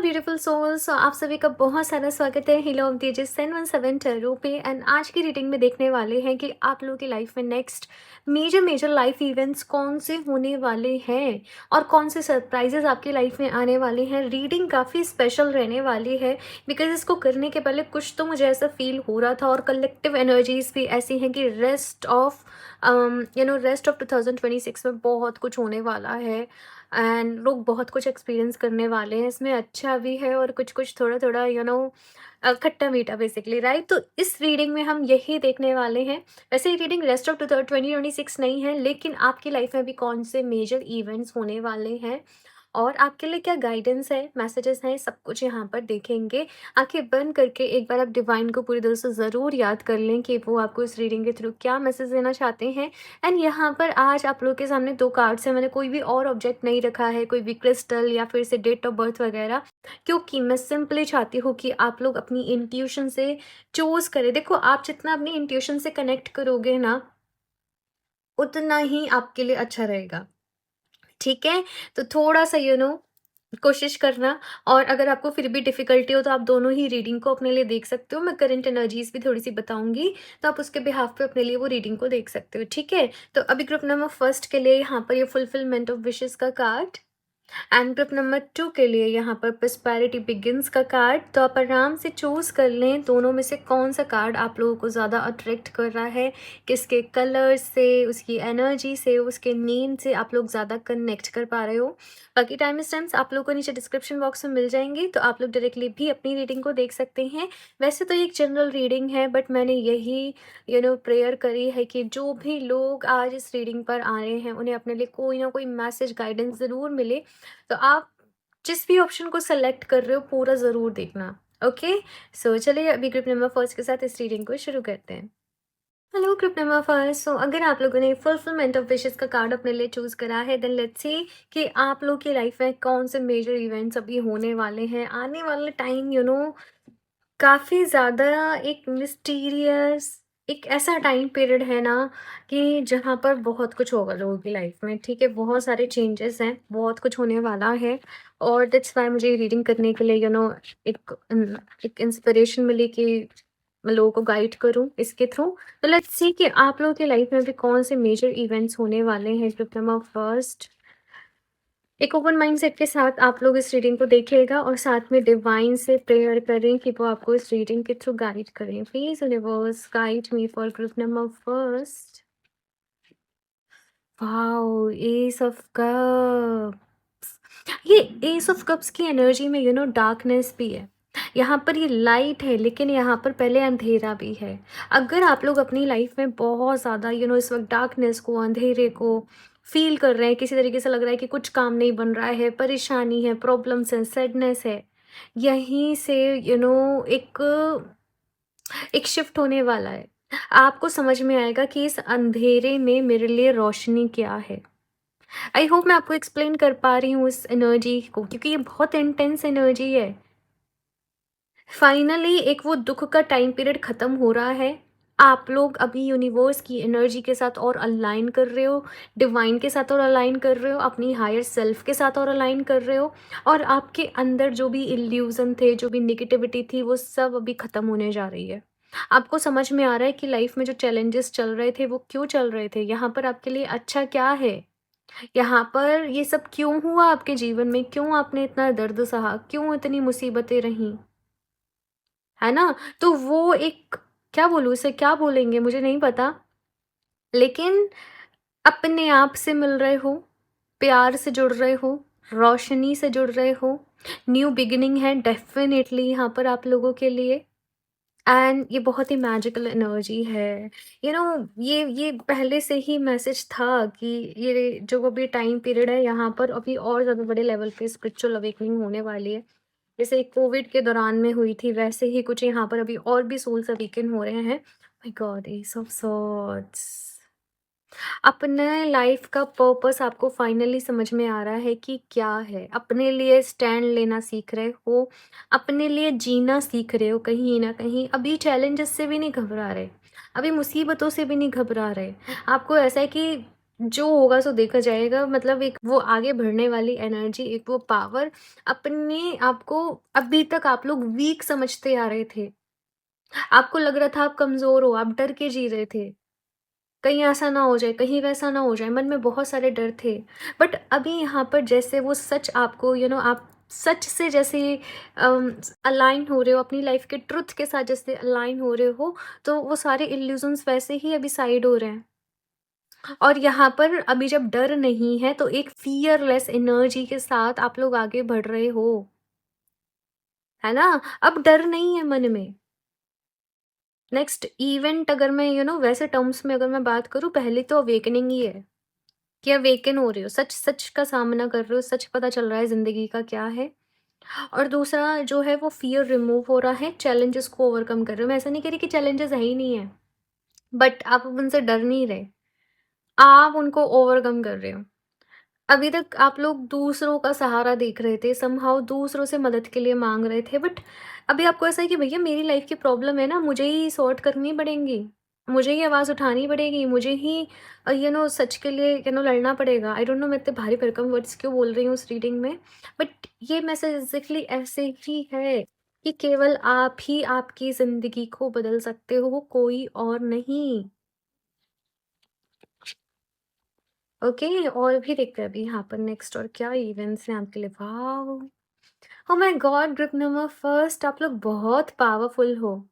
Beautiful souls, आप सभी का बहुत सारा स्वागत है हीलो ऑफ द 717 टैरो पे। एंड आज की रीडिंग में देखने वाले हैं कि आप लोगों की लाइफ में next major major life events कौन से होने वाले हैं और कौन से सरप्राइजेस आपकी लाइफ में आने वाले हैं। रीडिंग काफ़ी स्पेशल रहने वाली है बिकॉज इसको करने के पहले कुछ तो मुझे ऐसा फील हो रहा था और कलेक्टिव एनर्जीज भी ऐसी हैं कि रेस्ट ऑफ 2026 में बहुत कुछ होने वाला है एंड लोग बहुत कुछ एक्सपीरियंस करने वाले हैं। इसमें अच्छा भी है और कुछ कुछ थोड़ा थोड़ा खट्टा मीठा बेसिकली, राइट। तो इस रीडिंग में हम यही देखने वाले हैं। वैसे ये रीडिंग रेस्ट ऑफ 2026 नहीं है, लेकिन आपकी लाइफ में भी कौन से मेजर इवेंट्स होने वाले हैं और आपके लिए क्या गाइडेंस है, मैसेजेस हैं, सब कुछ यहाँ पर देखेंगे। आंखें बंद करके एक बार आप डिवाइन को पूरी दिल से ज़रूर याद कर लें कि वो आपको इस रीडिंग के थ्रू क्या मैसेज देना चाहते हैं। एंड यहाँ पर आज आप लोगों के सामने 2 कार्ड्स हैं। मैंने कोई भी और ऑब्जेक्ट नहीं रखा है, कोई भी क्रिस्टल या फिर से डेट ऑफ बर्थ वगैरह, क्योंकि मैं सिंपली चाहती हूँ कि आप लोग अपनी इंट्यूशन से चूज़ करें। देखो, आप जितना अपनी इंट्यूशन से कनेक्ट करोगे ना, उतना ही आपके लिए अच्छा रहेगा, ठीक है? तो थोड़ा-सा कोशिश करना। और अगर आपको फिर भी डिफ़िकल्टी हो तो आप दोनों ही रीडिंग को अपने लिए देख सकते हो। मैं करंट एनर्जीज़ भी थोड़ी-सी बताऊँगी, तो आप उसके बिहाफ़ पे अपने लिए वो रीडिंग को देख सकते हो, ठीक है? तो अभी ग्रुप नंबर फर्स्ट के लिए यहाँ पर ये फुलफिलमेंट ऑफ विशेज़ का कार्ड एंड ग्रुप नंबर 2 के लिए यहाँ पर प्रॉस्पेरिटी बिगिंस का कार्ड। तो आप आराम से चूज़ कर लें दोनों में से कौन सा कार्ड आप लोगों को ज़्यादा अट्रैक्ट कर रहा है, किसके कलर से, उसकी एनर्जी से, उसके नींद से आप लोग ज़्यादा कनेक्ट कर पा रहे हो। बाकी टाइम स्टैम्प्स आप लोगों को नीचे डिस्क्रिप्शन बॉक्स में मिल जाएंगी, तो आप लोग डायरेक्टली भी अपनी रीडिंग को देख सकते हैं। वैसे तो ये एक जनरल रीडिंग है, बट मैंने यही प्रेयर करी है कि जो भी लोग आज इस रीडिंग पर आ रहे हैं उन्हें अपने लिए कोई ना कोई मैसेज, गाइडेंस ज़रूर मिले। तो आप जिस भी ऑप्शन को सेलेक्ट कर रहे हो पूरा ज़रूर देखना, ओके। सो चलिए अभी ग्रुप नंबर फर्स्ट के साथ इस रीडिंग को शुरू करते हैं। Hello group number first. So अगर आप लोगों ने फुलफिलमेंट ऑफ विशेस का कार्ड अपने लिए चूज़ करा है, देन लेट्स सी कि आप लोग की लाइफ में कौन से मेजर इवेंट्स अभी होने वाले हैं। आने वाले टाइम काफ़ी ज़्यादा एक मिस्टीरियस, एक ऐसा टाइम पीरियड है ना कि जहाँ पर बहुत कुछ होगा लोगों की लाइफ में, ठीक है? बहुत सारे चेंजेस हैं, बहुत कुछ होने वाला है और दैट्स व्हाई मुझे रीडिंग करने के लिए एक इंस्पिरेशन मिली कि मैं लोगों को गाइड करूँ इसके थ्रू। तो लेट्स सी कि आप लोगों की लाइफ में भी कौन से मेजर इवेंट्स होने वाले हैं। ग्रुप नंबर फर्स्ट, एक ओपन माइंडसेट के साथ आप लोग इस रीडिंग को देखिएगा और साथ में डिवाइन से प्रेयर करें कि वो आपको इस रीडिंग के थ्रू गाइड करें। Please universe guide me for group number first. Wow, S of cups. ये एस ऑफ कप्स की एनर्जी में डार्कनेस भी है। यहाँ पर ये लाइट है, लेकिन यहाँ पर पहले अंधेरा भी है। अगर आप लोग अपनी लाइफ में बहुत ज़्यादा इस वक्त डार्कनेस को, अंधेरे को फील कर रहे हैं, किसी तरीके से लग रहा है कि कुछ काम नहीं बन रहा है, परेशानी है, प्रॉब्लम्स है, सैडनेस है, यहीं से एक एक शिफ्ट होने वाला है। आपको समझ में आएगा कि इस अंधेरे में मेरे लिए रोशनी क्या है। आई होप मैं आपको एक्सप्लेन कर पा रही हूँ इस एनर्जी को, क्योंकि ये बहुत इंटेंस एनर्जी है। फाइनली एक वो दुख का टाइम पीरियड खत्म हो रहा है। आप लोग अभी यूनिवर्स की एनर्जी के साथ और अलाइन कर रहे हो, डिवाइन के साथ और अलाइन कर रहे हो, अपनी हायर सेल्फ के साथ और अलाइन कर रहे हो, और आपके अंदर जो भी इल्यूजन थे, जो भी निगेटिविटी थी, वो सब अभी खत्म होने जा रही है। आपको समझ में आ रहा है कि लाइफ में जो चैलेंजेस चल रहे थे वो क्यों चल रहे थे, यहाँ पर आपके लिए अच्छा क्या है, यहाँ पर ये सब क्यों हुआ आपके जीवन में, क्यों आपने इतना दर्द सहा, क्यों इतनी मुसीबतें रहीं, है ना? तो वो एक, क्या बोलूँ इसे, क्या बोलेंगे मुझे नहीं पता, लेकिन अपने आप से मिल रहे हो, प्यार से जुड़ रहे हो, रोशनी से जुड़ रहे हो, न्यू बिगिनिंग है डेफ़िनेटली यहाँ पर आप लोगों के लिए। एंड ये बहुत ही मैजिकल एनर्जी है। ये पहले से ही मैसेज था कि ये जो अभी टाइम पीरियड है, यहाँ पर अभी और ज़्यादा बड़े लेवल पे स्पिरिचुअल अवेकनिंग होने वाली है। जैसे कोविड के दौरान में हुई थी, वैसे ही कुछ यहाँ पर अभी और भी सोल्स अवेकन हो रहे हैं। My God, S of swords. अपने लाइफ का पर्पस आपको फाइनली समझ में आ रहा है कि क्या है। अपने लिए स्टैंड लेना सीख रहे हो, अपने लिए जीना सीख रहे हो कहीं ना कहीं। अभी चैलेंजेस से भी नहीं घबरा रहे, अभी मुसीबतों से भी नहीं घबरा रहे। आपको ऐसा है कि जो होगा सो देखा जाएगा, मतलब एक वो आगे बढ़ने वाली एनर्जी, एक वो पावर, अपने आप को अभी तक आप लोग वीक समझते आ रहे थे। आपको लग रहा था आप कमज़ोर हो, आप डर के जी रहे थे। कहीं ऐसा ना हो जाए, कहीं वैसा ना हो जाए, मन में बहुत सारे डर थे। बट अभी यहाँ पर जैसे वो सच आपको आप सच से जैसे अलाइन हो रहे हो, अपनी लाइफ़ के ट्रुथ के साथ जैसे अलाइन हो रहे हो, तो वो सारे इल्यूज़न्स वैसे ही अभी साइड हो रहे हैं। और यहाँ पर अभी जब डर नहीं है, तो एक फ़ियरलेस एनर्जी के साथ आप लोग आगे बढ़ रहे हो, है ना? अब डर नहीं है मन में। नेक्स्ट इवेंट अगर मैं वैसे टर्म्स में अगर मैं बात करूँ, पहले तो अवेकनिंग ही है, कि अवेकन हो रहे हो, सच-सच का सामना कर रहे हो, सच पता चल रहा है ज़िंदगी का क्या है। और दूसरा जो है वो फ़ियर रिमूव हो रहा है, चैलेंजेस को ओवरकम कर रहे हो। मैं ऐसा नहीं कह रही कि चैलेंजेस है ही नहीं है, बट आप अब उनसे डर नहीं रहे, आप उनको ओवरकम कर रहे हो। अभी तक आप लोग दूसरों का सहारा देख रहे थे, समहाउ दूसरों से मदद के लिए माँग रहे थे, बट अभी आपको ऐसा है कि भैया मेरी लाइफ़ की प्रॉब्लम है ना, मुझे ही सॉर्ट करनी पड़ेंगी। मुझे ही आवाज़ उठानी पड़ेगी, मुझे ही सच के लिए लड़ना पड़ेगा। आई डोंट नो मैं इतने भारी भरकम वर्ड्स क्यों बोल रही हूँ उस रीडिंग में, बट ये मैसेज एग्ज़ैक्टली ऐसे ही है कि केवल आप ही आपकी ज़िंदगी को बदल सकते हो, कोई और नहीं। ओके, और भी देखते हैं अभी यहाँ पर नेक्स्ट और क्या इवेंट्स हैं आपके लिए। Wow! Oh my God! Group number first, आप लोग बहुत पावरफुल हो।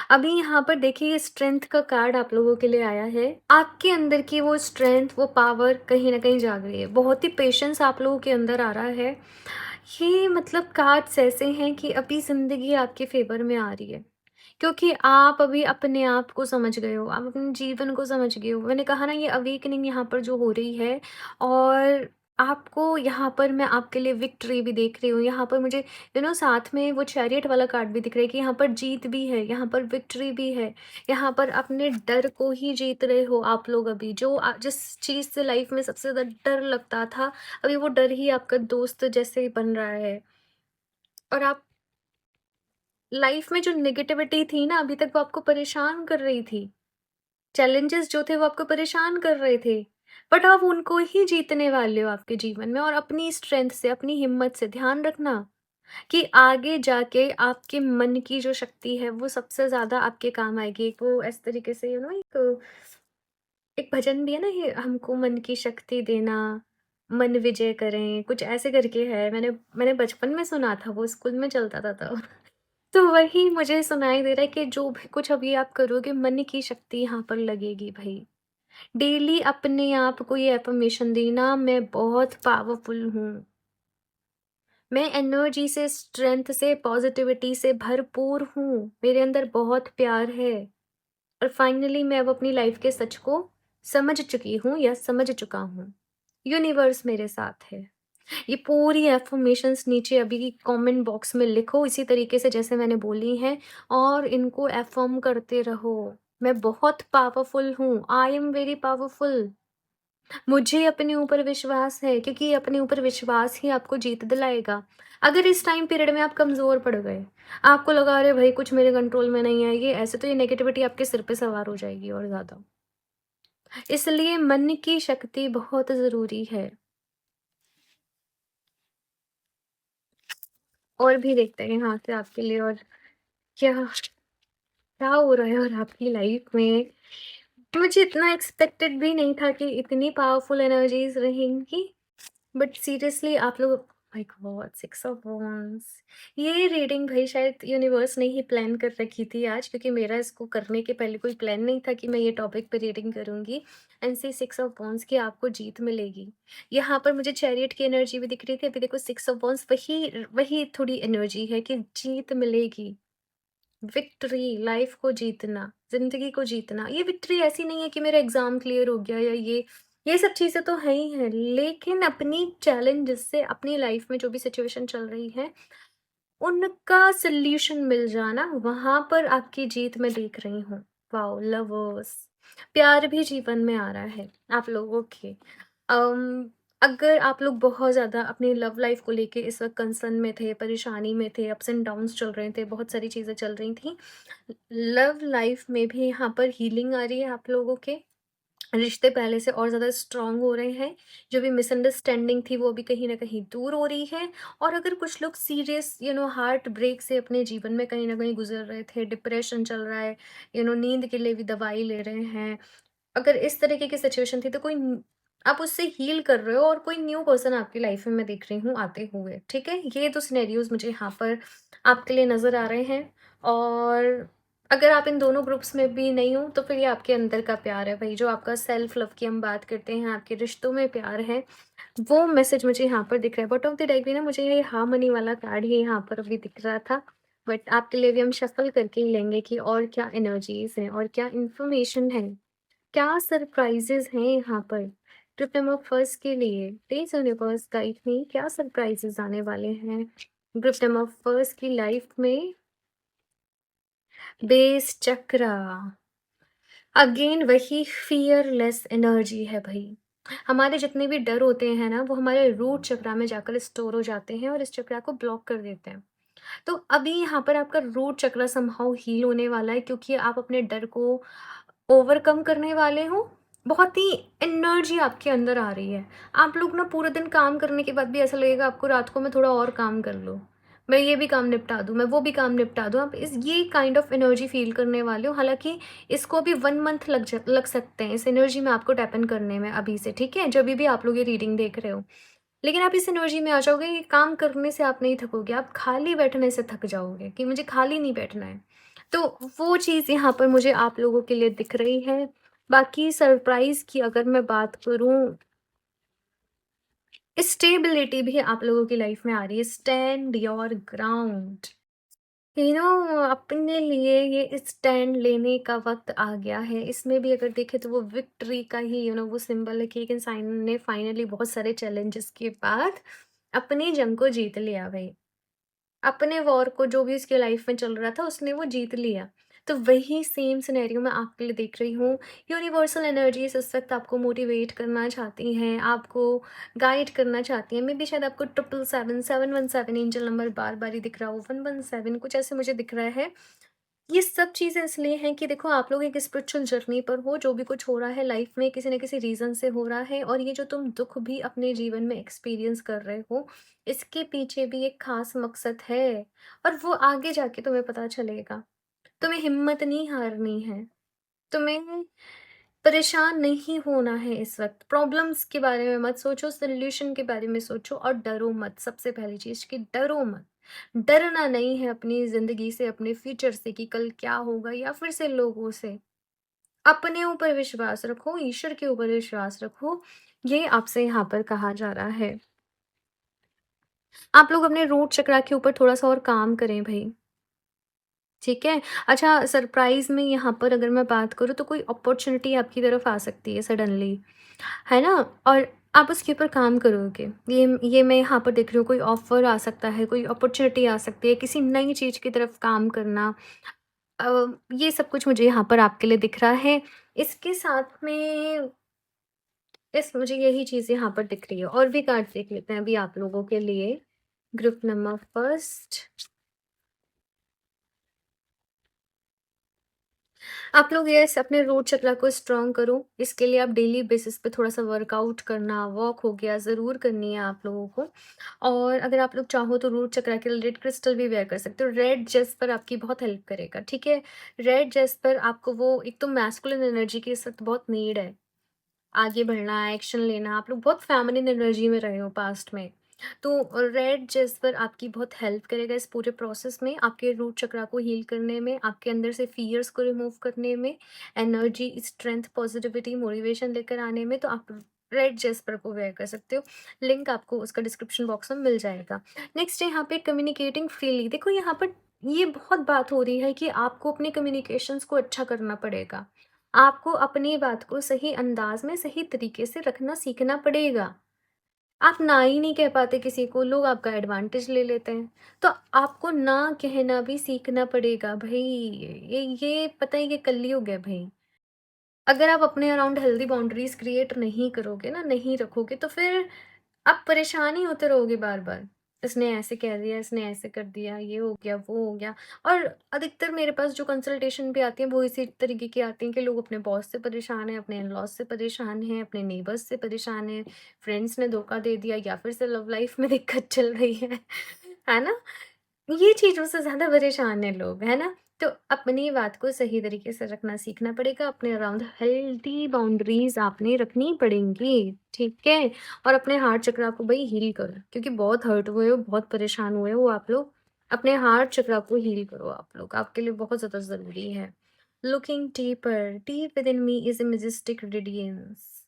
अभी यहाँ पर देखिए स्ट्रेंथ का कार्ड आप लोगों के लिए आया है। आपके अंदर की वो स्ट्रेंथ, वो पावर कहीं न कहीं जाग रही है। बहुत ही पेशेंस आप लोगों के अंदर आ रहा है। ये मतलब कार्ड्स ऐसे हैं कि अभी ज़िंदगी आपके फ़ेवर में आ रही है। क्योंकि आप अभी अपने आप को समझ गए हो, आप अपने जीवन को समझ गए हो। मैंने कहा ना ये अवेकनिंग यहाँ पर जो हो रही है, और आपको यहाँ पर मैं आपके लिए विक्ट्री भी देख रही हूँ। यहाँ पर मुझे साथ में वो चैरियट वाला कार्ड भी दिख रहा है कि यहाँ पर जीत भी है, यहाँ पर विक्ट्री भी है। यहाँ पर अपने डर को ही जीत रहे हो आप लोग अभी। जो जिस चीज़ से लाइफ में सबसे ज़्यादा डर लगता था, अभी वो डर ही आपका दोस्त जैसे बन रहा है। और आप लाइफ में जो नेगेटिविटी थी ना, अभी तक वो आपको परेशान कर रही थी। चैलेंजेस जो थे वो आपको परेशान कर रहे थे। बट आप उनको ही जीतने वाले हो आपके जीवन में, और अपनी स्ट्रेंथ से, अपनी हिम्मत से। ध्यान रखना कि आगे जाके आपके मन की जो शक्ति है वो सबसे ज़्यादा आपके काम आएगी। एक वो इस तरीके से एक एक भजन भी है ना, ये हमको मन की शक्ति देना, मन विजय करें, कुछ ऐसे करके है। मैंने बचपन में सुना था, वो स्कूल में चलता था तब। तो वही मुझे सुनाई दे रहा है कि जो भी कुछ अभी आप करोगे, मन की शक्ति यहाँ पर लगेगी भई। डेली अपने आप को ये अफ़र्मेशन देना, मैं बहुत पावरफुल हूँ। मैं एनर्जी से, स्ट्रेंथ से, पॉज़िटिविटी से भरपूर हूँ। मेरे अंदर बहुत प्यार है, और फाइनली मैं अब अपनी लाइफ़ के सच को समझ चुकी हूँ या समझ चुका हूँ। यूनिवर्स मेरे साथ है। ये पूरी अफ़र्मेशंस नीचे अभी कमेंट बॉक्स में लिखो इसी तरीके से जैसे मैंने बोली हैं, और इनको अफ़र्म करते रहो। मैं बहुत पावरफुल हूँ, आई एम वेरी पावरफुल। मुझे अपने ऊपर विश्वास है, क्योंकि ये अपने ऊपर विश्वास ही आपको जीत दिलाएगा। अगर इस टाइम पीरियड में आप कमज़ोर पड़ गए, आपको लगा अरे भाई कुछ मेरे कंट्रोल में नहीं है, ये ऐसे, तो ये नेगेटिविटी आपके सिर पे सवार हो जाएगी और ज़्यादा। इसलिए मन की शक्ति बहुत ज़रूरी है। और भी देखते हैं यहाँ से आपके लिए, और क्या क्या हो रहा है और आपकी लाइफ में। मुझे इतना एक्सपेक्टेड भी नहीं था कि इतनी पावरफुल एनर्जीज रहेंगी, बट सीरियसली आप लोग, my God, six of wands। ये रीडिंग भाई शायद यूनिवर्स ने ही प्लान कर रखी थी आज, क्योंकि मेरा इसको करने के पहले कोई प्लान नहीं था कि मैं ये टॉपिक पे रीडिंग करूंगी। And see six of wands की आपको जीत मिलेगी। यहाँ पर मुझे चैरियट की एनर्जी भी दिख रही थी, अभी देखो सिक्स ऑफ wands, वही वही थोड़ी एनर्जी है कि जीत मिलेगी। विक्ट्री, लाइफ को जीतना, ज़िंदगी को जीतना। ये विक्ट्री ऐसी नहीं है कि मेरा एग्ज़ाम क्लियर हो गया या ये सब चीज़ें तो हैं ही हैं, लेकिन अपनी चैलेंजेस से, अपनी लाइफ में जो भी सिचुएशन चल रही है, उनका सॉल्यूशन मिल जाना, वहाँ पर आपकी जीत मैं देख रही हूँ। वाओ! लवर्स, प्यार भी जीवन में आ रहा है आप लोगों के। अगर आप लोग बहुत ज़्यादा अपनी लव लाइफ को लेके इस वक़्त कंसर्न में थे, परेशानी में थे, अप्स एंड डाउन्स चल रहे थे, बहुत सारी चीज़ें चल रही थी। लव लाइफ में भी यहाँ पर हीलिंग आ रही है आप लोगों के। रिश्ते पहले से और ज़्यादा स्ट्रॉन्ग हो रहे हैं, जो भी मिसअंडरस्टैंडिंग थी वो भी कहीं न कहीं दूर हो रही है। और अगर कुछ लोग सीरियस हार्ट ब्रेक से अपने जीवन में कहीं न कहीं गुज़र रहे थे, डिप्रेशन चल रहा है, नींद के लिए भी दवाई ले रहे हैं। अगर इस तरीके की सिचुएशन थी तो आप उससे हील कर रहे हो और कोई न्यू पर्सन आपकी लाइफ में मैं देख रही हूँ आते हुए, ठीक है? ये 2 सिनेरियोज़ मुझे यहाँ पर आपके लिए नज़र आ रहे हैं। और अगर आप इन दोनों ग्रुप्स में भी नहीं हो तो फिर ये आपके अंदर का प्यार है भाई, जो आपका सेल्फ लव की हम बात करते हैं, आपके रिश्तों में प्यार है, वो मैसेज मुझे यहाँ पर दिख रहा है। बॉटम ऑफ द डेक भी ना मुझे ये हार्मनी वाला कार्ड ही यहाँ पर अभी दिख रहा था। बट आपके लिए भी हम शफ़ल करके ही लेंगे कि और क्या एनर्जीज़ हैं और क्या इन्फॉर्मेशन है। क्या सरप्राइज़ेज़ हैं यहाँ पर? ट्रिप नंबर फर्स्ट के लिए प्लीज़ यूनिवर्स गाइड मी, क्या सरप्राइज़ेज़ आने वाले हैं ग्रुप नंबर फर्स्ट की लाइफ में? बेस चक्रा, अगेन वही फ़ियरलेस एनर्जी है भई। हमारे जितने भी डर होते हैं ना, वो हमारे रूट चक्रा में जाकर स्टोर हो जाते हैं और इस चक्रा को ब्लॉक कर देते हैं। तो अभी यहाँ पर आपका रूट चक्र समहाउ हील होने वाला है, क्योंकि आप अपने डर को ओवरकम करने वाले हो। बहुत ही एनर्जी आपके अंदर आ रही है। आप लोग ना पूरे दिन काम करने के बाद भी ऐसा लगेगा आपको रात को मैं थोड़ा और काम कर लूँ। मैं ये भी काम निपटा दूँ, मैं वो भी काम निपटा दूँ। आप इस ये काइंड ऑफ एनर्जी फ़ील करने वाले हो। हालाँकि इसको भी 1 मंथ लग सकते हैं इस एनर्जी में आपको टैप इन करने में अभी से, ठीक है? जभी भी आप लोग ये रीडिंग देख रहे हो। लेकिन आप इस एनर्जी में आ जाओगे कि काम करने से आप नहीं थकोगे, आप खाली बैठने से थक जाओगे कि मुझे खाली नहीं बैठना है। तो वो चीज़ यहाँ पर मुझे आप लोगों के लिए दिख रही है। बाकी सरप्राइज़ की अगर मैं बात करूँ, स्टेबिलिटी भी आप लोगों की लाइफ में आ रही है। Stand your ground. अपने लिए ये स्टैंड लेने का वक़्त आ गया है। इसमें भी अगर देखें तो वो विक्ट्री का ही वो सिंबल है कि एक इंसान ने फाइनली बहुत सारे चैलेंजेस के बाद अपनी जंग को जीत लिया भई। अपने वॉर को जो भी उसकी लाइफ में चल रहा था उसने वो जीत लिया। तो वही सेम सिनेरियो मैं आपके लिए देख रही हूँ। यूनिवर्सल एनर्जीज़ इस वक़्त आपको मोटिवेट करना चाहती हैं, आपको गाइड करना चाहती हैं। मेबी शायद आपको 777 717 एंजल नंबर बार-बार ही दिख रहा हो, 117 कुछ ऐसे मुझे दिख रहा है। ये सब चीज़ें इसलिए हैं कि देखो आप लोग एक स्पिरिचुअल जर्नी पर हो, जो भी कुछ हो रहा है लाइफ में किसी न किसी रीज़न से हो रहा है, और ये जो तुम दुःख भी अपने जीवन में एक्सपीरियंस कर रहे हो, इसके पीछे भी एक ख़ास मकसद है और वो आगे जाके तुम्हें पता चलेगा। तुम्हें हिम्मत नहीं हारनी है, तुम्हें परेशान नहीं होना है इस वक़्त। प्रॉब्लम्स के बारे में मत सोचो, सॉल्यूशन के बारे में सोचो और डरो मत। सबसे पहली चीज़ कि डरो मत। डरना नहीं है अपनी ज़िंदगी से, अपने फ्यूचर से कि कल क्या होगा या फिर से लोगों से। अपने ऊपर विश्वास रखो, ईश्वर के ऊपर विश्वास रखो, ये आपसे यहाँ पर कहा जा रहा है। आप लोग अपने रूट चक्रा के ऊपर थोड़ा-सा और काम करें भई। ठीक है? अच्छा, सरप्राइज़ में यहाँ पर अगर मैं बात करूँ तो कोई अपॉर्च्युनिटी आपकी तरफ आ सकती है सडनली, है ना? और आप उसके ऊपर काम करोगे। ये मैं यहाँ पर देख रही हूँ, कोई ऑफ़र आ सकता है, कोई अपॉर्च्युनिटी आ सकती है, किसी नई चीज़ की तरफ काम करना। ये सब कुछ मुझे यहाँ पर आपके लिए दिख रहा है। इसके साथ में मुझे यही चीज़ यहाँ पर दिख रही है। और भी कार्ड्स देख लेते हैं अभी आप लोगों के लिए। ग्रुप नंबर फर्स्ट, आप लोग यस अपने रूट चक्र को स्ट्रॉन्ग करो। इसके लिए आप डेली बेसिस पे थोड़ा-सा वर्कआउट करना, वॉक हो गया, ज़रूर करनी है आप लोगों को। और अगर आप लोग चाहो तो रूट चक्र के लिए रेड क्रिस्टल भी वेयर कर सकते हो। रेड जेस्पर आपकी बहुत हेल्प करेगा, ठीक है? रेड जेस्पर आपको वो एक तो मैस्कुलिन एनर्जी की इस वक़्त बहुत नीड है। आगे बढ़ना, एक्शन लेना, आप लोग बहुत फ़ेमिनिन एनर्जी में रहे हो पास्ट में। तो रेड जेस्पर आपकी बहुत हेल्प करेगा इस पूरे प्रोसेस में, आपके रूट चक्रा को हील करने में, आपके अंदर से फ़ियर्स को रिमूव करने में, एनर्जी, स्ट्रेंथ, पॉज़िटिविटी, मोटिवेशन लेकर आने में। तो आप रेड जेस्पर को वेयर कर सकते हो। लिंक आपको उसका डिस्क्रिप्शन बॉक्स में मिल जाएगा। नेक्स्ट है यहाँ पे कम्युनिकेटिंग फ्रीली। देखो यहाँ पर ये बहुत बात हो रही है कि आपको अपने कम्युनिकेशंस को अच्छा करना पड़ेगा। आपको अपनी बात को सही अंदाज में, सही तरीके से रखना सीखना पड़ेगा। आप ना ही नहीं कह पाते किसी को, लोग आपका एडवांटेज ले लेते हैं। तो आपको ना कहना भी सीखना पड़ेगा भई। ये पता है, ये कलयुग है भई। अगर आप अपने अराउंड हेल्दी बाउंड्रीज़ क्रिएट नहीं करोगे ना, नहीं रखोगे, तो फिर आप परेशान ही होते रहोगे बार-बार। इसने ऐसे कह दिया, इसने ऐसे कर दिया, ये हो गया, वो हो गया। और अधिकतर मेरे पास जो कंसल्टेशन पे आती हैं, वो इसी तरीके की आती हैं कि लोग अपने बॉस से परेशान हैं, अपने इन-लॉज़ से परेशान हैं, अपने नेबर्स से परेशान हैं, फ्रेंड्स ने धोखा दे दिया या फिर से लव लाइफ में दिक्कत चल रही है। है ना? ये चीज़ों से ज़्यादा परेशान हैं लोग, है ना? तो अपनी बात को सही तरीके से रखना सीखना पड़ेगा, अपने अराउंड हेल्दी बाउंड्रीज़ आपने रखनी पड़ेंगी, ठीक है? और अपने हार्ट चक्रा को भई हील करो, क्योंकि बहुत हर्ट हुए हो, बहुत परेशान हुए हो आप लोग, अपने हार्ट चक्रा को हील करो आप लोग, आपके लिए बहुत ज़्यादा ज़रूरी है। Looking deeper, deep within me is a majestic radiance.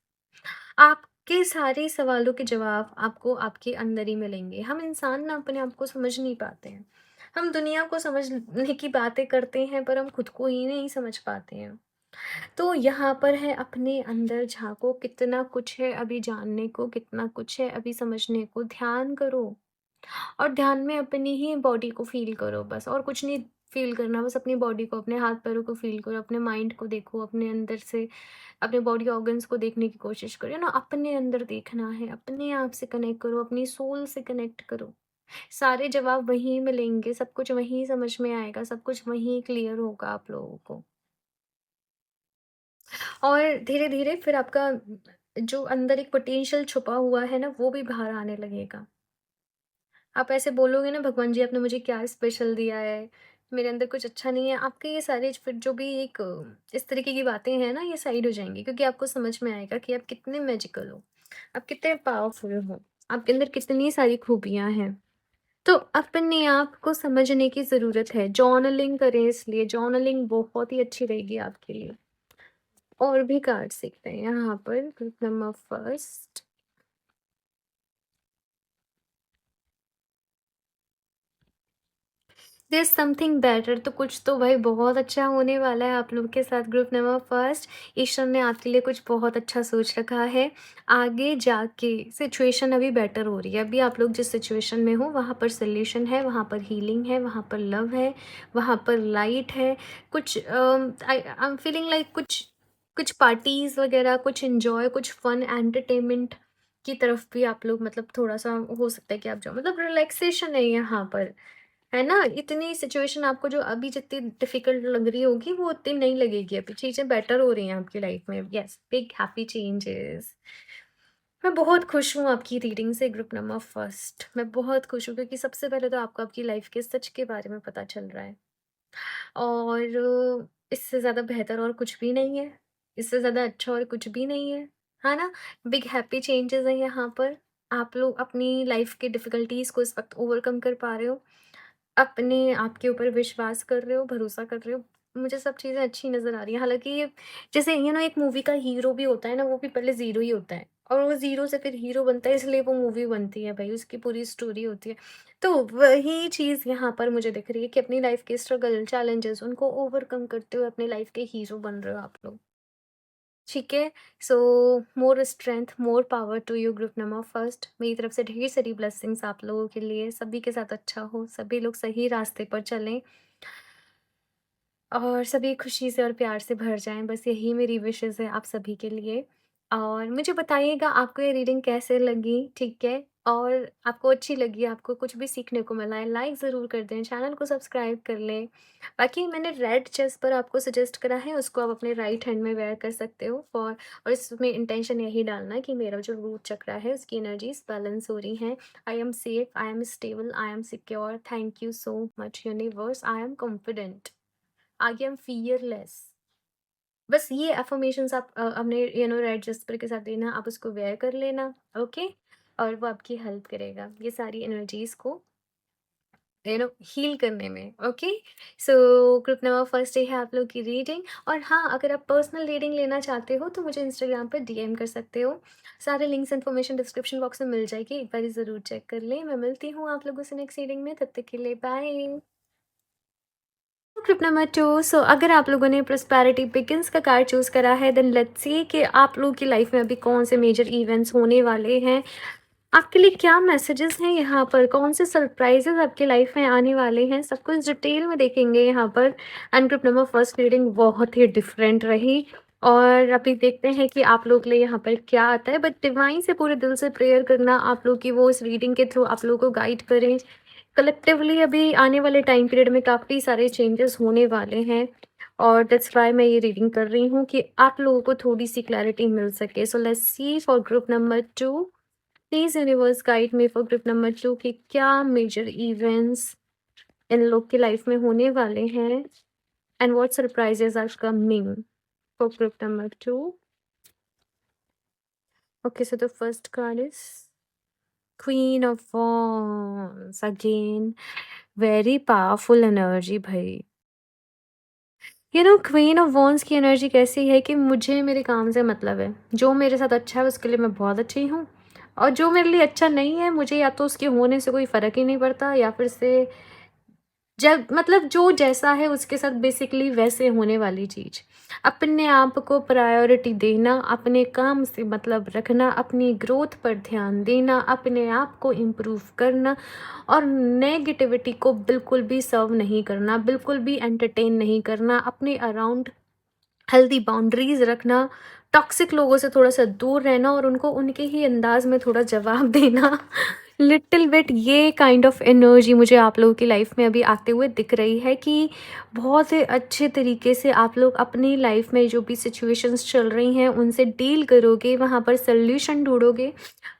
आपके सारे सवालों के जवाब आपको आपके अंदर ही मिलेंगे। हम इंसान ना अपने आप को समझ नहीं पाते हैं। हम दुनिया को समझने की बातें करते हैं पर हम खुद को ही नहीं समझ पाते हैं। तो यहाँ पर है अपने अंदर झाँको, कितना कुछ है अभी जानने को, कितना कुछ है अभी समझने को, ध्यान करो। और ध्यान में अपनी ही बॉडी को फ़ील करो बस, और कुछ नहीं फ़ील करना, बस अपनी बॉडी को, अपने हाथ-पैरों को फ़ील करो, अपने माइंड को देखो, अपने अंदर से अपने बॉडी ऑर्गन्स को देखने की कोशिश करो, ना अपने अंदर देखना है, अपने आप से कनेक्ट करो, अपनी सोल से कनेक्ट करो। सारे जवाब वहीं मिलेंगे, सब कुछ वहीं समझ में आएगा, सब कुछ वहीं क्लियर होगा आप लोगों को। और धीरे-धीरे फिर आपका जो अंदर एक पोटेंशियल छुपा हुआ है ना, वो भी बाहर आने लगेगा। आप ऐसे बोलोगे ना, भगवान जी आपने मुझे क्या स्पेशल दिया है, मेरे अंदर कुछ अच्छा नहीं है, आपके ये सारे फिर जो भी एक इस तरीके की बातें हैं ना, ये साइड हो जाएँगी, क्योंकि आपको समझ में आएगा कि आप कितने मैजिकल हो, आप कितने पावरफुल हो, आपके अंदर कितनी सारी खूबियाँ हैं। तो अपने आप को समझने की ज़रूरत है, जर्नलिंग करें, इसलिए जर्नलिंग बहुत ही अच्छी रहेगी आपके लिए। और भी कार्ड सीखते हैं यहाँ पर, group number first. There something better, तो कुछ तो भाई बहुत अच्छा होने वाला है आप लोग के साथ, ग्रुप नंबर फर्स्ट। ईश्वर ने आपके लिए कुछ बहुत अच्छा सोच रखा है। आगे जाके सिचुएशन अभी बेटर हो रही है, अभी आप लोग जिस सिचुएशन में हो वहाँ पर सोल्यूशन है, वहाँ पर हीलिंग है, वहाँ पर लव है, वहाँ पर लाइट है। कुछ आई एम फीलिंग लाइक कुछ कुछ पार्टीज वगैरह, कुछ इंजॉय, कुछ फन एंटरटेनमेंट की तरफ भी आप लोग, मतलब थोड़ा सा हो सकता है कि आप जाओ, मतलब रिलैक्सेशन है यहाँ पर, है ना? इतनी सिचुएशन आपको जो अभी जितनी डिफ़िकल्ट लग रही होगी, वो उतनी नहीं लगेगी, अभी चीज़ें बेटर हो रही हैं आपकी लाइफ़ में। Yes, big happy changes. मैं बहुत खुश हूँ आपकी रीडिंग से, ग्रुप नंबर फर्स्ट। मैं बहुत खुश हूँ, क्योंकि सबसे पहले तो आपको आपकी लाइफ़ के सच के बारे में पता चल रहा है। और इससे ज़्यादा बेहतर और कुछ भी नहीं है, इससे ज़्यादा अच्छा और कुछ भी नहीं है ना? बिग हैप्पी चेंजेस हैं यहाँ पर। आप लोग अपनी लाइफ़ के डिफ़िकल्टीज़ को इस वक़्त ओवरकम कर पा रहे हो। अपने आप के ऊपर विश्वास कर रहे हो, भरोसा कर रहे हो। मुझे सब चीज़ें अच्छी नज़र आ रही हैं। हालाँकि ये जैसे एक मूवी का हीरो भी होता है ना, वो भी पहले ज़ीरो ही होता है और वो ज़ीरो से फिर हीरो बनता है, इसलिए वो मूवी बनती है भई, उसकी पूरी स्टोरी होती है। तो वही चीज़ यहाँ पर मुझे दिख रही है कि अपनी लाइफ़ के स्ट्रगल, चैलेंजेस उनको ओवरकम करते हुए अपनी लाइफ़ के हीरो बन रहे हो आप लोग। ठीक है? So more strength, more power to you, group number first. मेरी तरफ से ढेर सारी ब्लेसिंग्स आप लोगों के लिए। सभी के साथ अच्छा हो, सभी लोग सही रास्ते पर चलें और सभी खुशी से और प्यार से भर जाएँ, बस यही मेरी विशेज़ है आप सभी के लिए। और मुझे बताइएगा आपको ये रीडिंग कैसे लगी, ठीक है? और आपको अच्छी लगी, आपको कुछ भी सीखने को मिला है, लाइक ज़रूर कर दें, चैनल को सब्सक्राइब कर लें। बाकी मैंने रेड चेस्ट पर आपको सजेस्ट करा है, उसको आप अपने राइट हैंड में वेयर कर सकते हो और इसमें इंटेंशन यही डालना है कि मेरा जो रूट चक्रा है, उसकी एनर्जीज़ बैलेंस हो रही हैं। I am safe, I am stable, I am secure, thank you so much universe, I am confident, I am fearless. बस ये अफ़र्मेशंस आप अपने रेड जस्पर के साथ देना, आप उसको वेयर कर लेना, ओके? और वो आपकी हेल्प करेगा, ये सारी एनर्जीज़ को हील करने में, okay? So group number first ये है आप लोग की रीडिंग। और हाँ, अगर आप पर्सनल रीडिंग लेना चाहते हो, तो मुझे इंस्टाग्राम पर डीएम कर सकते हो। सारे लिंक्स इन्फॉर्मेशन डिस्क्रिप्शन बॉक्स में मिल जाएगी, एक बारी ज़रूर चेक कर लें। मैं मिलती हूँ आप लोगों से नेक्स्ट रीडिंग में, तब तक के लिए बाय। ग्रुप नंबर 2, सो अगर आप लोगों ने प्रोस्पेरिटी बिगिंस का कार्ड चूज़ करा है, देन लेट्स सी कि आप लोगों की लाइफ में अभी कौन से मेजर इवेंट्स होने वाले हैं। आपके लिए क्या मैसेजेस हैं यहाँ पर, कौन से सरप्राइजेस आपकी लाइफ में आने वाले हैं, सब कुछ डिटेल में देखेंगे यहाँ पर। And group number first reading बहुत ही डिफरेंट रही और अभी देखते हैं कि आप लोग के लिए यहाँ पर क्या आता है। बट डिवाइन से पूरे दिल से प्रेयर करना आप लोग की वो इस रीडिंग के थ्रू आप लोगों को गाइड करें। कलेक्टिवली अभी आने वाले टाइम पीरियड में काफ़ी सारे चेंजेस होने वाले हैं और दैट्स व्हाई मैं ये रीडिंग कर रही हूँ कि आप लोगों को थोड़ी-सी क्लैरिटी मिल सके। So let's see for group number 2, please universe guide me for group number 2 कि क्या मेजर इवेंट्स इन लोग की लाइफ में होने वाले हैं and what surprises are coming for group number 2। Okay, so the first card is queen of wands again, very powerful energy भाई। Queen of wands की एनर्जी कैसी है कि मुझे मेरे काम से मतलब है, जो मेरे साथ अच्छा है उसके लिए मैं बहुत अच्छी हूँ, और जो मेरे लिए अच्छा नहीं है मुझे या तो उसके होने से कोई फ़र्क ही नहीं पड़ता या फिर से जब मतलब जो जैसा है उसके साथ बेसिकली वैसे होने वाली चीज़। अपने आप को प्रायोरिटी देना, अपने काम से मतलब रखना, अपनी ग्रोथ पर ध्यान देना, अपने आप को इम्प्रूव करना और नेगेटिविटी को बिल्कुल भी सर्व नहीं करना, बिल्कुल भी एंटरटेन नहीं करना, अपने अराउंड हेल्दी बाउंड्रीज़ रखना, टॉक्सिक लोगों से थोड़ा-सा दूर रहना और उनको उनके ही अंदाज़ में थोड़ा जवाब देना। लिटिल बिट ये काइंड ऑफ एनर्जी मुझे आप लोगों की लाइफ में अभी आते हुए दिख रही है कि बहुत ही अच्छे तरीके से आप लोग अपनी लाइफ में जो भी सिचुएशंस चल रही हैं उनसे डील करोगे, वहाँ पर सॉल्यूशन ढूँढोगे,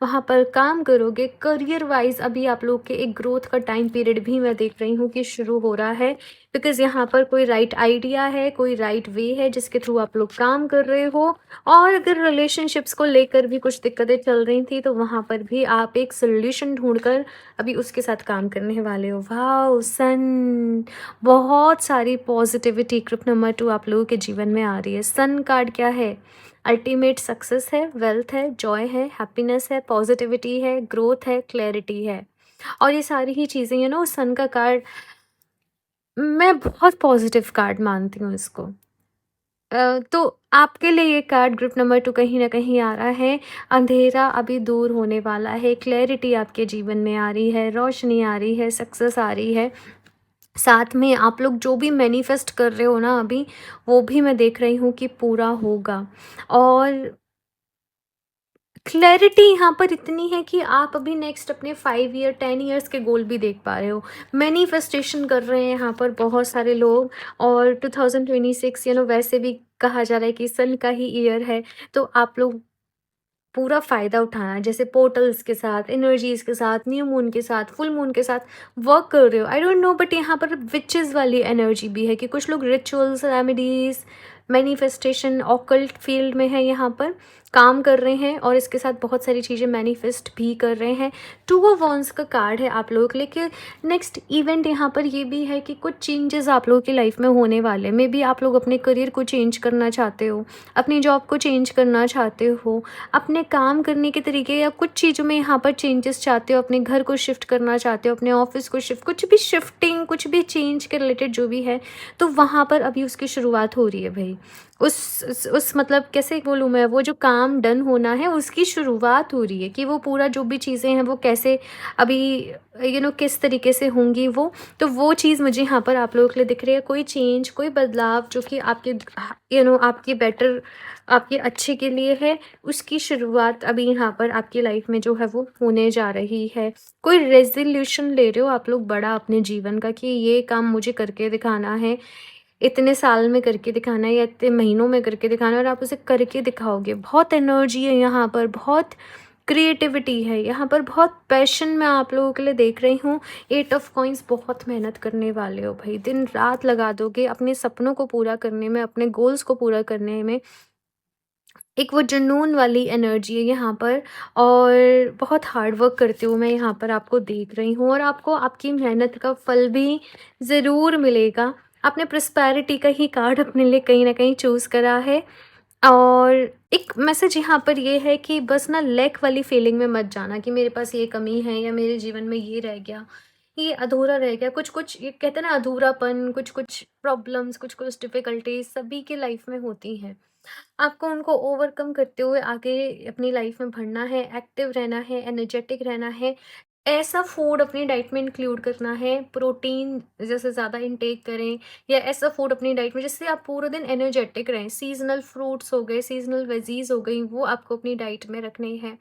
वहाँ पर काम करोगे। करियर वाइज़ अभी आप लोग के एक ग्रोथ का टाइम पीरियड भी मैं देख रही हूँ कि शुरू हो रहा है, बिकॉज़ यहाँ पर कोई राइट आइडिया है, कोई राइट वे है जिसके थ्रू आप लोग काम कर रहे हो। और अगर रिलेशनशिप्स को लेकर भी कुछ दिक्कतें चल रही थी तो वहाँ पर भी आप एक सॉल्यूशन ढूँढकर अभी उसके साथ काम करने वाले हो। वाओ! सन, बहुत सारी पॉजिटिविटी ग्रुप नंबर 2 आप लोगों के जीवन में आ रही है। सन कार्ड क्या है? अल्टीमेट सक्सेस है, वेल्थ है, जॉय है, हैप्पीनेस है, पॉजिटिविटी है, ग्रोथ है, क्लैरिटी है। और ये सारी ही चीज़ें सन का कार्ड, मैं बहुत पॉजिटिव कार्ड मानती हूँ इसको। तो आपके लिए ये कार्ड ग्रुप नंबर 2 कहीं न कहीं आ रहा है, अंधेरा अभी दूर होने वाला है, क्लैरिटी आपके जीवन में आ रही है, रोशनी आ रही है, सक्सेस आ रही है। साथ में आप लोग जो भी मैनिफेस्ट कर रहे हो ना अभी, वो भी मैं देख रही हूँ कि पूरा होगा। और क्लैरिटी यहाँ पर इतनी है कि आप अभी नेक्स्ट अपने 5 ईयर 10 ईयर्स के गोल भी देख पा रहे हो। मैनिफेस्टेशन कर रहे हैं यहाँ पर बहुत सारे लोग। और 2026 वैसे भी कहा जा रहा है कि सन का ही ईयर है, तो आप लोग पूरा फ़ायदा उठाना, जैसे पोर्टल्स के साथ, एनर्जीज़ के साथ, न्यू मून के साथ, फुल मून के साथ वर्क कर रहे हो। आई डोंट नो, बट यहाँ पर विचेज़ वाली एनर्जी भी है कि कुछ लोग rituals, remedies, manifestation, occult field में है, यहाँ पर काम कर रहे हैं और इसके साथ बहुत सारी चीज़ें मैनिफेस्ट भी कर रहे हैं। टू ऑफ वॉन्ड्स का कार्ड है आप लोगों के लिए कि नेक्स्ट इवेंट यहाँ पर ये भी है कि कुछ चेंजेस आप लोगों की लाइफ में होने वाले हैं। मे बी आप लोग अपने करियर को चेंज करना चाहते हो, अपनी जॉब को चेंज करना चाहते हो, अपने काम करने के तरीके या कुछ चीज़ों में यहाँ पर चेंजेस चाहते हो, अपने घर को शिफ्ट करना चाहते हो, अपने ऑफिस को शिफ्ट, कुछ भी शिफ्टिंग, कुछ भी चेंज के रिलेटेड जो भी है, तो वहाँ पर अभी उसकी शुरुआत हो रही है भाई। उस मतलब कैसे बोलूँ मैं, वो जो काम डन होना है उसकी शुरुआत हो रही है कि वो पूरा जो भी चीज़ें हैं वो कैसे अभी किस तरीके से होंगी वो। तो वो चीज़ मुझे यहाँ पर आप लोगों के लिए दिख रही है, कोई चेंज, कोई बदलाव जो कि आपके आपके बेटर, आपके अच्छे के लिए है, उसकी शुरुआत अभी यहाँ पर आपकी लाइफ में जो है वो होने जा रही है। कोई रेज़ोल्यूशन ले रहे हो आप लोग बड़ा अपने जीवन का कि ये काम मुझे करके दिखाना है, इतने साल में करके दिखाना है या इतने महीनों में करके दिखाना है और आप उसे करके दिखाओगे। बहुत एनर्जी है यहाँ पर, बहुत क्रिएटिविटी है यहाँ पर, बहुत पैशन मैं आप लोगों के लिए देख रही हूँ। 8 ऑफ कॉइन्स, बहुत मेहनत करने वाले हो भाई, दिन रात लगा दोगे अपने सपनों को पूरा करने में, अपने गोल्स को पूरा करने में। एक वो जुनून वाली एनर्जी है यहाँ पर और बहुत हार्ड वर्क करते हुए मैं यहाँ पर आपको देख रही हूँ और आपको आपकी मेहनत का फल भी ज़रूर मिलेगा। आपने प्रॉस्पेरिटी का ही कार्ड अपने लिए कहीं न कहीं चूज़ करा है। और एक मैसेज यहाँ पर ये है कि बस ना लैक वाली फीलिंग में मत जाना कि मेरे पास ये कमी है या मेरे जीवन में ये रह गया, ये अधूरा रह गया। कुछ-कुछ ये कहते हैं ना अधूरापन, कुछ-कुछ प्रॉब्लम्स, कुछ-कुछ डिफ़िकल्टीज़ सभी के लाइफ़ में होती हैं। आपको उनको ओवरकम करते हुए आगे अपनी लाइफ़ में बढ़ना है, एक्टिव रहना है, एनर्जेटिक रहना है। ऐसा फूड अपनी डाइट में इंक्लूड करना है, प्रोटीन जैसे ज़्यादा इंटेक करें, या ऐसा फूड अपनी डाइट में जिससे आप पूरे दिन एनर्जेटिक रहें। सीज़नल फ्रूट्स हो गए, सीज़नल वेजीज़ हो गई, वो आपको अपनी डाइट में रखने हैं।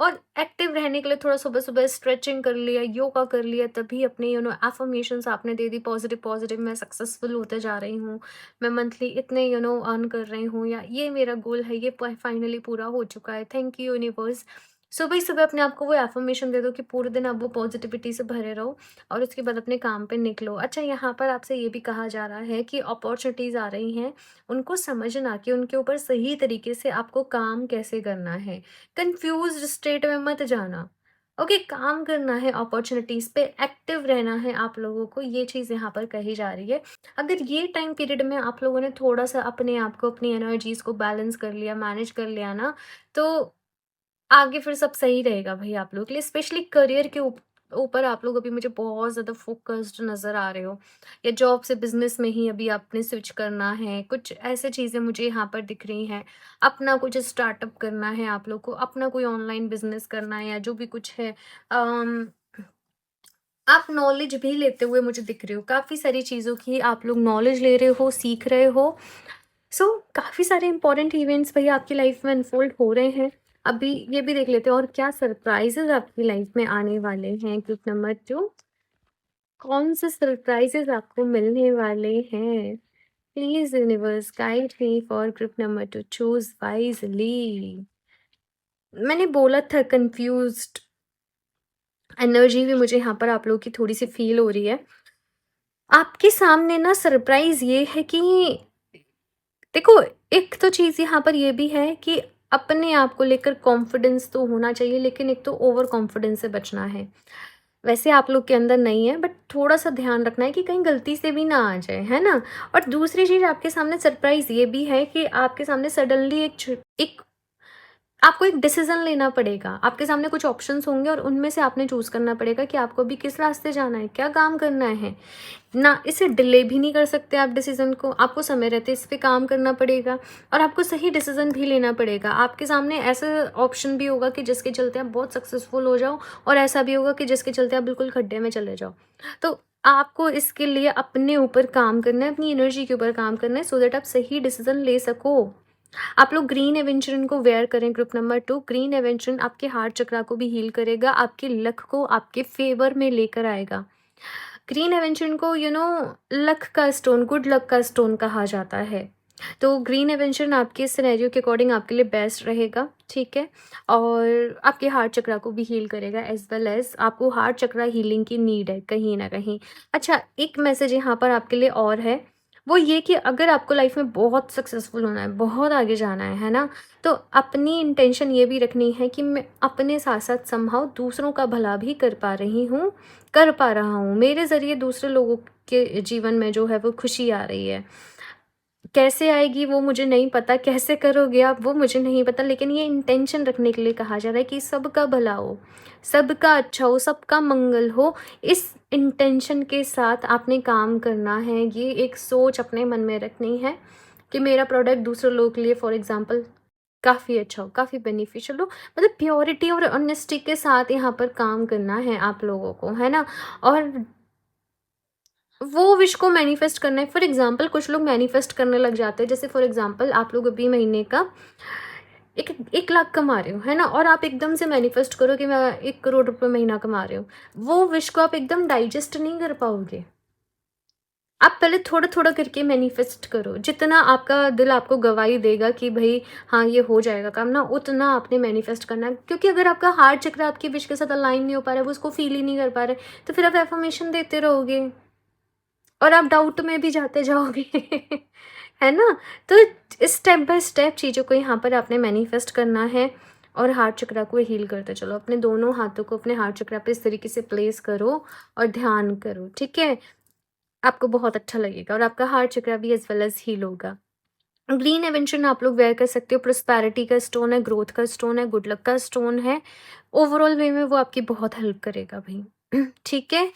और एक्टिव रहने के लिए थोड़ा सुबह-सुबह स्ट्रेचिंग कर लिया, योगा कर लिया, तभी अपने अफ़र्मेशंस आपने दे दी पॉज़िटिव-पॉज़िटिव, मैं सक्सेसफुल होते जा रही हूँ, मैं मंथली इतने अर्न कर रही हूँ, या ये मेरा गोल है, ये प फाइनली पूरा हो चुका है, थैंक यू यूनिवर्स। सुबह ही सुबह अपने आप को वो अफ़र्मेशन दे दो कि पूरे दिन आप वो पॉज़िटिविटी से भरे रहो, और उसके बाद अपने काम पे निकलो। अच्छा, यहाँ पर आपसे ये भी कहा जा रहा है कि अपॉर्च्युनिटीज़ आ रही हैं, उनको समझना कि उनके ऊपर सही तरीके से आपको काम कैसे करना है। कंफ्यूज्ड स्टेट में मत जाना। ओके, काम करना है, अपॉर्चुनिटीज पे एक्टिव रहना है आप लोगों को, ये चीज़ यहाँ पर कही जा रही है। अगर ये टाइम पीरियड में आप लोगों ने थोड़ा सा अपने आप को, अपनी एनर्जीज को बैलेंस कर लिया, मैनेज कर लिया ना, तो आगे फिर सब सही रहेगा भाई आप लोगों के लिए। स्पेशली करियर के ऊपर आप लोग अभी मुझे बहुत ज़्यादा फ़ोकस्ड नज़र आ रहे हो, या जॉब से बिज़नेस में ही अभी आपने स्विच करना है, कुछ ऐसे चीज़ें मुझे यहाँ पर दिख रही हैं। अपना कुछ स्टार्टअप करना है आप लोग को, अपना कोई ऑनलाइन बिज़नेस करना है, या जो भी कुछ है। अम, आप नॉलेज भी लेते हुए मुझे दिख रहे हो, काफ़ी सारी चीज़ों की आप लोग नॉलेज ले रहे हो, सीख रहे हो। सो काफ़ी सारे इंपॉर्टेंट इवेंट्स भई आपकी लाइफ में अनफोल्ड हो रहे हैं। अभी ये भी देख लेते हैं और क्या सरप्राइज़ेज़ आपकी लाइफ में आने वाले हैं। ग्रुप नंबर 2, कौन से सरप्राइज़ेज़ आपको मिलने वाले हैं? Please universe guide me for group number 2, choose wisely. मैंने बोला था कन्फ्यूज़्ड एनर्जी भी मुझे यहाँ पर आप लोगों की थोड़ी-सी फ़ील हो रही है। आपके सामने ना सरप्राइज़ ये है कि देखो, एक तो चीज़ यहाँ पर ये भी है कि अपने आप को लेकर कॉन्फिडेंस तो होना चाहिए, लेकिन एक तो ओवर कॉन्फिडेंस से बचना है। वैसे आप लोग के अंदर नहीं है, बट थोड़ा-सा ध्यान रखना है कि कहीं गलती से भी ना आ जाए, है ना? और दूसरी चीज़ आपके सामने सरप्राइज़ ये भी है कि आपके सामने सडनली एक आपको एक डिसीज़न लेना पड़ेगा। आपके सामने कुछ ऑप्शंस होंगे और उनमें से आपने चूज़ करना पड़ेगा कि आपको अभी किस रास्ते जाना है, क्या काम करना है। ना इसे डिले भी नहीं कर सकते आप डिसीज़न को, आपको समय रहते इस पे काम करना पड़ेगा, और आपको सही डिसीज़न भी लेना पड़ेगा। आपके सामने ऐसा ऑप्शन भी होगा कि जिसके चलते आप बहुत सक्सेसफुल हो जाओ, और ऐसा भी होगा कि जिसके चलते आप बिल्कुल खड्डे में चले जाओ। तो आपको इसके लिए अपने ऊपर काम करना है, अपनी एनर्जी के ऊपर काम करना है, सो दैट आप सही डिसीज़न ले सको। आप लोग ग्रीन एवेंचुरिन को वेयर करें। ग्रुप नंबर 2, ग्रीन एवेंचुरिन आपके हार्ट चक्रा को भी हील करेगा, आपके लक को आपके फेवर में लेकर आएगा। ग्रीन एवेंचुरिन को लक का स्टोन, गुड लक का स्टोन कहा जाता है। तो ग्रीन एवेंचुरिन आपके सिनेरियो के अकॉर्डिंग आपके लिए बेस्ट रहेगा, ठीक है? और आपके हार्ट चक्रा को भी हील करेगा, एज़ वेल एज़ आपको हार्ट चक्रा हीलिंग की नीड है कहीं न कहीं। अच्छा, एक मैसेज यहाँ पर आपके लिए और है, वो ये कि अगर आपको लाइफ में बहुत सक्सेसफुल होना है, बहुत आगे जाना है ना? तो अपनी इंटेंशन ये भी रखनी है कि मैं अपने साथ-साथ समहाउ दूसरों का भला भी कर पा रही हूँ, कर पा रहा हूँ। मेरे ज़रिए दूसरे लोगों के जीवन में जो है वो खुशी आ रही है। कैसे आएगी वो मुझे नहीं पता, कैसे करोगे आप वो मुझे नहीं पता, लेकिन ये इंटेंशन रखने के लिए कहा जा रहा है कि सबका भला हो, सबका अच्छा हो, सबका मंगल हो। इस इंटेंशन के साथ आपने काम करना है। ये एक सोच अपने मन में रखनी है कि मेरा प्रोडक्ट दूसरे लोगों के लिए फॉर एग्ज़ाम्पल काफ़ी अच्छा हो, काफ़ी बेनिफिशियल हो। मतलब प्योरिटी और ऑनेस्टी के साथ यहाँ पर काम करना है आप लोगों को, है ना? और वो विश को मैनिफेस्ट करना है। फॉर एग्ज़ाम्पल कुछ लोग मैनिफेस्ट करने लग जाते हैं, जैसे फॉर एग्ज़ाम्पल आप लोग अभी महीने का एक 1 लाख कमा रहे हो, है ना? और आप एकदम से मैनिफेस्ट करो कि मैं 1 करोड़ रुपए महीना कमा रही हूँ। वो विश को आप एकदम डाइजेस्ट नहीं कर पाओगे। आप पहले थोड़ा-थोड़ा करके मैनिफेस्ट करो। जितना आपका दिल आपको गवाही देगा कि भई हाँ, ये हो जाएगा काम ना, उतना आपने मैनिफेस्ट करना है। क्योंकि अगर आपका हार्ट चक्र आपकी विश के साथ अलाइन नहीं हो पा रहा है, वो उसको फ़ील ही नहीं कर पा रहे, तो फिर आप अफ़र्मेशन देते रहोगे। और आप डाउट में भी जाते जाओगे। है ना? तो स्टेप बाय स्टेप चीज़ों को यहाँ पर आपने मैनिफेस्ट करना है, और हार्ट चक्रा को हील करते चलो। अपने दोनों हाथों को अपने हार्ट चक्रा पे इस तरीके से प्लेस करो और ध्यान करो, ठीक है? आपको बहुत अच्छा लगेगा और आपका हार्ट चक्रा भी एज़ वेल एज़ हील होगा। ग्रीन एवेंचुरिन आप लोग वेयर कर सकते हो, प्रोस्पेरिटी का स्टोन है, ग्रोथ का स्टोन है, गुड लक का स्टोन है। ओवरऑल वे में वो आपकी बहुत हेल्प करेगा भई। ठीक है?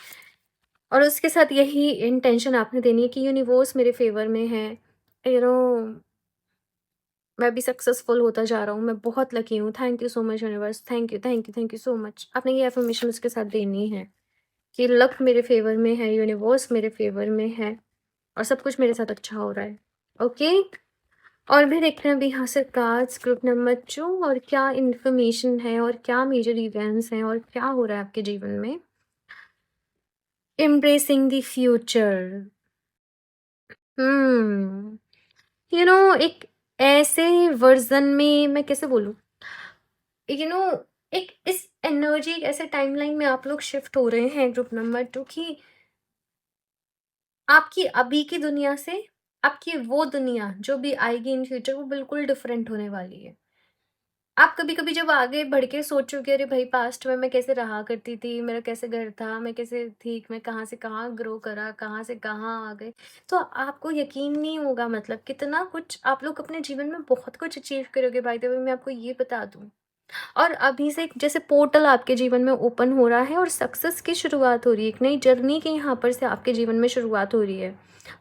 और उसके साथ यही इंटेंशन आपने देनी है कि यूनिवर्स मेरे फ़ेवर में है। यू नो मैं भी सक्सेसफुल होता जा रहा हूँ, मैं बहुत लकी हूँ। Thank you so much universe, thank you, thank you, thank you so much. आपने ये अफ़र्मेशन उसके साथ देनी है कि लक मेरे फ़ेवर में है, यूनिवर्स मेरे फ़ेवर में है और सब कुछ मेरे साथ अच्छा हो रहा है। ओके? और भी देखते हैं अभी यहाँ से कार्ड्स ग्रुप नंबर 2 और क्या इन्फॉर्मेशन है और क्या मेजर इवेंट्स हैं और क्या हो रहा है आपके जीवन में। Embracing the future. हुँ। एक ऐसे वर्ज़न में मैं कैसे बोलूँ? यू नो एक इस एनर्जी ऐसे टाइमलाइन में आप लोग शिफ्ट हो रहे हैं ग्रुप नंबर 2 कि आपकी अभी की दुनिया से आपकी वो दुनिया जो भी आएगी इन फ्यूचर वो बिल्कुल डिफरेंट होने वाली है। आप कभी-कभी जब आगे बढ़ के सोचोगे अरे भाई पास्ट में मैं कैसे रहा करती थी, मेरा कैसे घर था, मैं कैसे थी, मैं कहाँ से कहाँ ग्रो करा, कहाँ से कहाँ आ गए। तो आपको यकीन नहीं होगा मतलब कितना कुछ आप लोग अपने जीवन में बहुत कुछ अचीव करोगे बाय द वे मैं आपको ये बता दूँ। और अभी से एक जैसे पोर्टल आपके जीवन में ओपन हो रहा है और सक्सेस की शुरुआत हो रही है, एक नई जर्नी की यहाँ पर से आपके जीवन में शुरुआत हो रही है।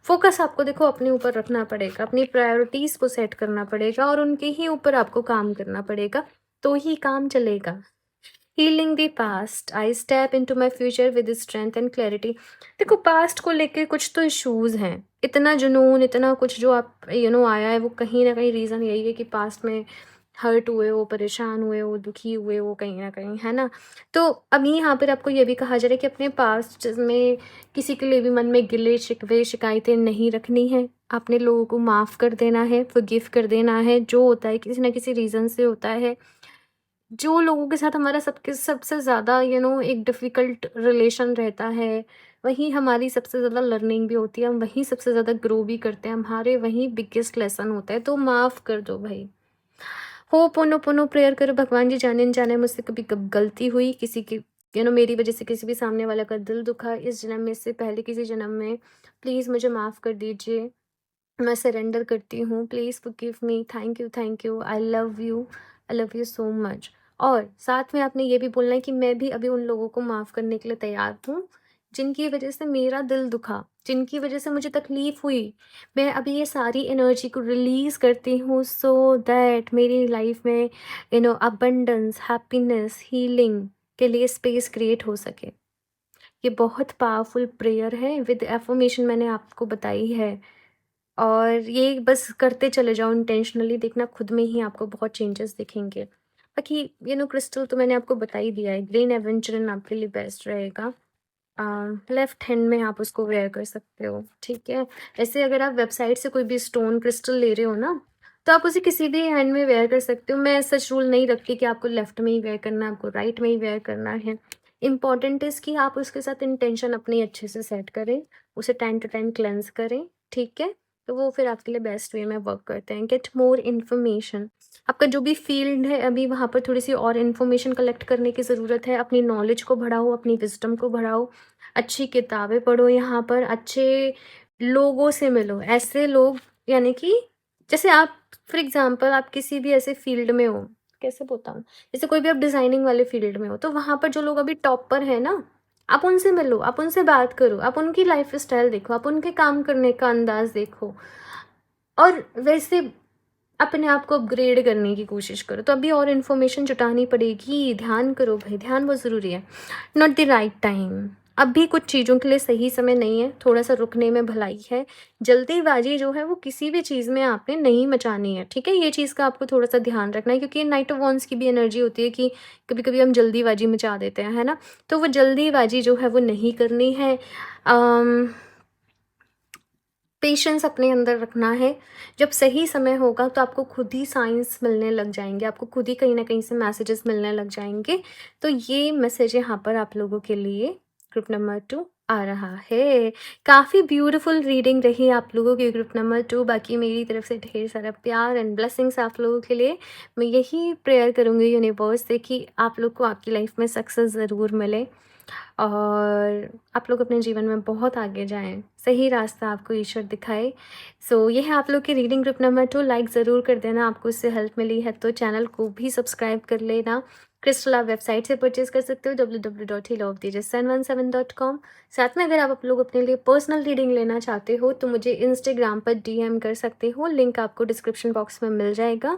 फोकस आपको देखो अपने ऊपर रखना पड़ेगा, अपनी प्रायोरिटीज़ को सेट करना पड़ेगा और उनके ही ऊपर आपको काम करना पड़ेगा, तो ही काम चलेगा। Healing the past, I step into my future with strength and clarity. देखो पास्ट को लेके कुछ तो इश्यूज़ हैं, इतना जुनून, इतना कुछ जो आप आया है वो कहीं न कहीं रीज़न यही है कि पास्ट में हर्ट हुए हो, परेशान हुए हो, दुखी हुए हो कहीं न कहीं, है ना? तो अभी यहाँ पर आपको ये भी कहा जा रहा है कि अपने पास्ट में किसी के लिए भी मन में गिले, शिकवे, शिकायतें नहीं रखनी है। आपने लोगों को माफ़ कर देना है, फ़ॉरगिव कर देना है, जो होता है किसी न किसी रीज़न से होता है। जो लोगों के साथ हमारा सबके सबसे ज़्यादा एक डिफ़िकल्ट रिलेशन रहता है, वहीं हमारी सबसे ज़्यादा लर्निंग भी होती है, हम वहीं सबसे ज़्यादा ग्रो भी करते हैं, हमारे वहीं बिगेस्ट लेसन होता है, तो माफ़ कर दो भई। होपोनोपोनो प्रेयर करो भगवान जी जाने-अनजाने मुझसे कभी कब गलती हुई, किसी की मेरी वज़ह से किसी भी सामने वाला का दिल दुखा इस जन्म में, इससे पहले किसी जन्म में, प्लीज़ मुझे माफ़ कर दीजिए। मैं सरेंडर करती हूँ, please forgive me, thank you, I love you so much. और साथ में आपने ये भी बोलना है कि मैं भी अभी उन लोगों को माफ़ करने के लिए तैयार हूँ, जिनकी वज़ह से मेरा दिल दुखा, जिनकी वज़ह से मुझे तकलीफ़ हुई। मैं अभी ये सारी एनर्जी को रिलीज़ करती हूँ सो दैट मेरी लाइफ़ में अबंडेंस, हैप्पीनेस, हीलिंग के लिए स्पेस क्रिएट हो सके। ये बहुत पावरफुल प्रेयर है विद अफ़र्मेशन मैंने आपको बताई है। और ये बस करते चले जाओ इंटेंशनली, देखना खुद में ही आपको बहुत चेंजेस दिखेंगे। बाकी क्रिस्टल तो मैंने आपको बता ही दिया है, ग्रीन एवेंचुरिन आपके लिए बेस्ट रहेगा। लेफ्ट हैंड में आप उसको वेयर कर सकते हो, ठीक है? ऐसे अगर आप वेबसाइट से कोई भी स्टोन क्रिस्टल ले रहे हो ना, तो आप उसे किसी भी हैंड में वेयर कर सकते हो। मैं सच रूल नहीं रखती कि आपको लेफ्ट में ही वेयर करना है, आपको राइट में ही वेयर करना है। इम्पॉर्टेंट इज़ कि आप उसके साथ इंटेंशन अपनी अच्छे से सेट करें, उसे टाइम टू टाइम क्लेंज़ करें, ठीक है? तो वो फिर आपके लिए बेस्ट वे में वर्क करते हैं। गेट मोर इन्फॉर्मेशन, आपका जो भी फ़ील्ड है अभी वहाँ पर थोड़ी-सी और इन्फॉर्मेशन कलेक्ट करने की ज़रूरत है। अपनी नॉलेज को बढ़ाओ, अपनी विज़डम को बढ़ाओ, अच्छी किताबें पढ़ो यहाँ पर, अच्छे लोगों से मिलो। ऐसे लोग यानी कि जैसे आप फॉर एग्ज़ाम्पल आप किसी भी ऐसे फ़ील्ड में हो, कैसे बताऊँ? जैसे कोई भी आप डिज़ाइनिंग वाले फ़ील्ड में हो, तो वहाँ पर जो लोग अभी टॉप पर हैं ना, आप उनसे मिलो, आप उनसे बात करो, आप उनकी लाइफ़स्टाइल देखो, आप उनके काम करने का अंदाज़ देखो और वैसे अपने आप को अपग्रेड करने की कोशिश करो। तो अभी और इन्फॉर्मेशन जुटानी पड़ेगी, ध्यान करो भाई, ध्यान बहुत ज़रूरी है। नॉट द राइट टाइम, अभी कुछ चीज़ों के लिए सही समय नहीं है, थोड़ा-सा रुकने में भलाई है। जल्दीबाज़ी जो है वो किसी भी चीज़ में आपने नहीं मचानी है, ठीक है? ये चीज़ का आपको थोड़ा-सा ध्यान रखना है क्योंकि नाइट ऑफ वॉन्ड्स की भी एनर्जी होती है कि कभी-कभी हम जल्दीबाज़ी मचा देते हैं, है ना? तो वो जल्दीबाज़ी जो है वो नहीं करनी है। अम पेशेंस अपने अंदर रखना है। जब सही समय होगा तो आपको खुद ही साइंस मिलने लग जाएँगे, आपको खुद ही कहीं न कहीं से मैसेजेस मिलने लग जाएँगे। तो ये मैसेज यहाँ पर आप लोगों के लिए ग्रुप नंबर 2 आ रहा है। काफ़ी ब्यूटीफुल रीडिंग रही आप लोगों की ग्रुप नंबर 2। बाकी मेरी तरफ से ढेर सारा प्यार एंड ब्लेसिंग्स आप लोगों के लिए। मैं यही प्रेयर करूँगी यूनिवर्स से कि आप लोग को आपकी लाइफ़ में सक्सेस ज़रूर मिले। और आप लोग अपने जीवन में बहुत आगे जाएँ, सही रास्ता आपको ईश्वर दिखाए। सो ये है आप लोग की रीडिंग ग्रुप नंबर 2। लाइक ज़रूर कर देना, आपको इससे हेल्प मिली है तो चैनल को भी सब्सक्राइब कर लेना। क्रिस्टल आप वेबसाइट से परचेज़ कर सकते हो www.healoftheresen17.com। साथ में अगर आप लोग अपने लिए पर्सनल रीडिंग लेना चाहते हो तो मुझे इंस्टाग्राम पर डीएम कर सकते हो, लिंक आपको डिस्क्रिप्शन बॉक्स में मिल जाएगा।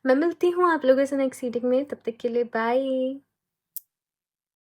मैं मिलती हूँ आप लोगों से नेक्स्ट रीडिंग में, तब तक के लिए बाय।